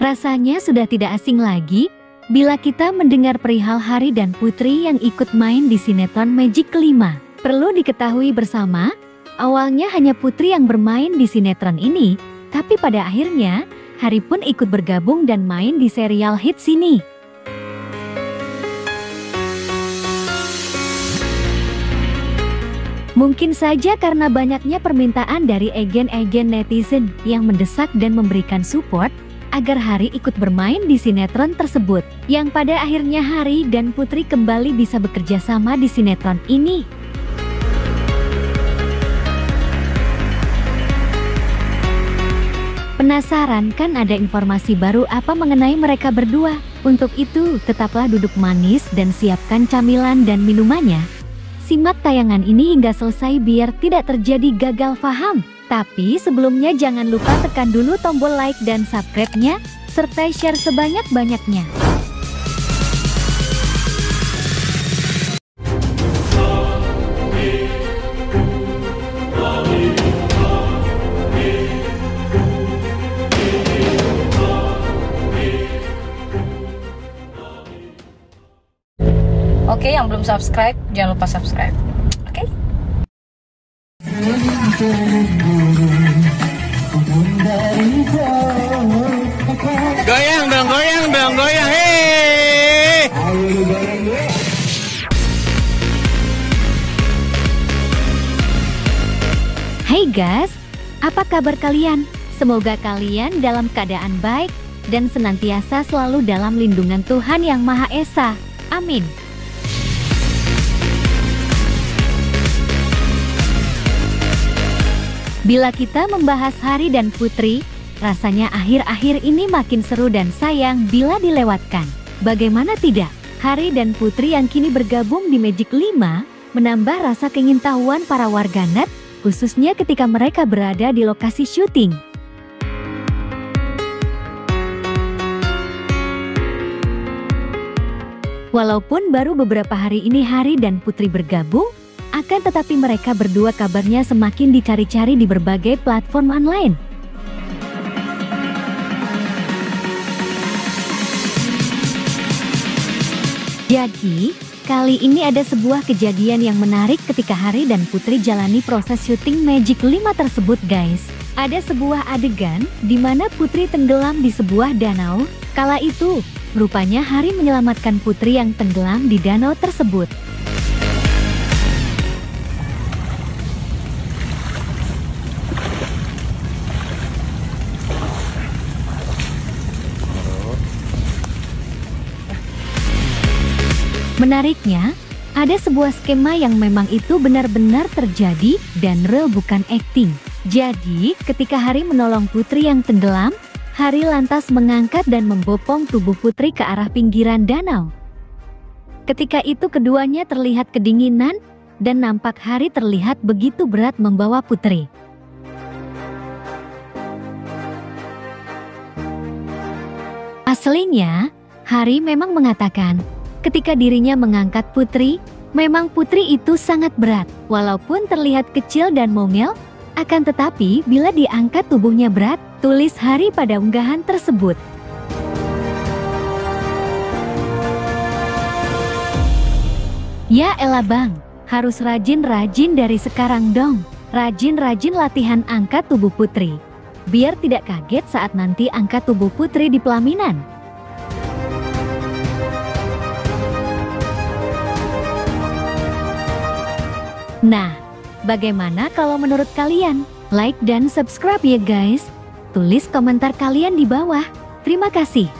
Rasanya sudah tidak asing lagi bila kita mendengar perihal Hari dan Putri yang ikut main di sinetron Magic 5. Perlu diketahui bersama, awalnya hanya Putri yang bermain di sinetron ini, tapi pada akhirnya Hari pun ikut bergabung dan main di serial hits ini. Mungkin saja karena banyaknya permintaan dari agen-agen netizen yang mendesak dan memberikan support agar Hari ikut bermain di sinetron tersebut, yang pada akhirnya Hari dan Putri kembali bisa bekerja sama di sinetron ini. Penasaran kan ada informasi baru apa mengenai mereka berdua? Untuk itu, tetaplah duduk manis dan siapkan camilan dan minumannya. Simak tayangan ini hingga selesai biar tidak terjadi gagal paham. Tapi sebelumnya jangan lupa tekan dulu tombol like dan subscribe-nya, serta share sebanyak-banyaknya. Oke, yang belum subscribe, jangan lupa subscribe. Oke? Goyang dong, goyang, hei! Hai guys, apa kabar kalian? Semoga kalian dalam keadaan baik dan senantiasa selalu dalam lindungan Tuhan Yang Maha Esa. Amin. Bila kita membahas Hari dan Putri, rasanya akhir-akhir ini makin seru dan sayang bila dilewatkan. Bagaimana tidak? Hari dan Putri yang kini bergabung di Magic 5 menambah rasa keingintahuan para warganet, khususnya ketika mereka berada di lokasi syuting. Walaupun baru beberapa hari ini Hari dan Putri bergabung, akan tetapi mereka berdua kabarnya semakin dicari-cari di berbagai platform online. Jadi, kali ini ada sebuah kejadian yang menarik ketika Hari dan Putri jalani proses syuting Magic 5 tersebut guys. Ada sebuah adegan di mana Putri tenggelam di sebuah danau. Kala itu, rupanya Hari menyelamatkan Putri yang tenggelam di danau tersebut. Menariknya, ada sebuah skema yang memang itu benar-benar terjadi dan real bukan acting. Jadi, ketika Hari menolong Putri yang tenggelam, Hari lantas mengangkat dan membopong tubuh Putri ke arah pinggiran danau. Ketika itu keduanya terlihat kedinginan dan nampak Hari terlihat begitu berat membawa Putri. Aslinya, Hari memang mengatakan, ketika dirinya mengangkat Putri, memang Putri itu sangat berat. Walaupun terlihat kecil dan mungil, akan tetapi bila diangkat tubuhnya berat, tulis Hari pada unggahan tersebut. Ya elah bang, harus rajin-rajin dari sekarang dong. Rajin-rajin latihan angkat tubuh Putri. Biar tidak kaget saat nanti angkat tubuh Putri di pelaminan. Nah, bagaimana kalau menurut kalian? Like dan subscribe ya guys. Tulis komentar kalian di bawah. Terima kasih.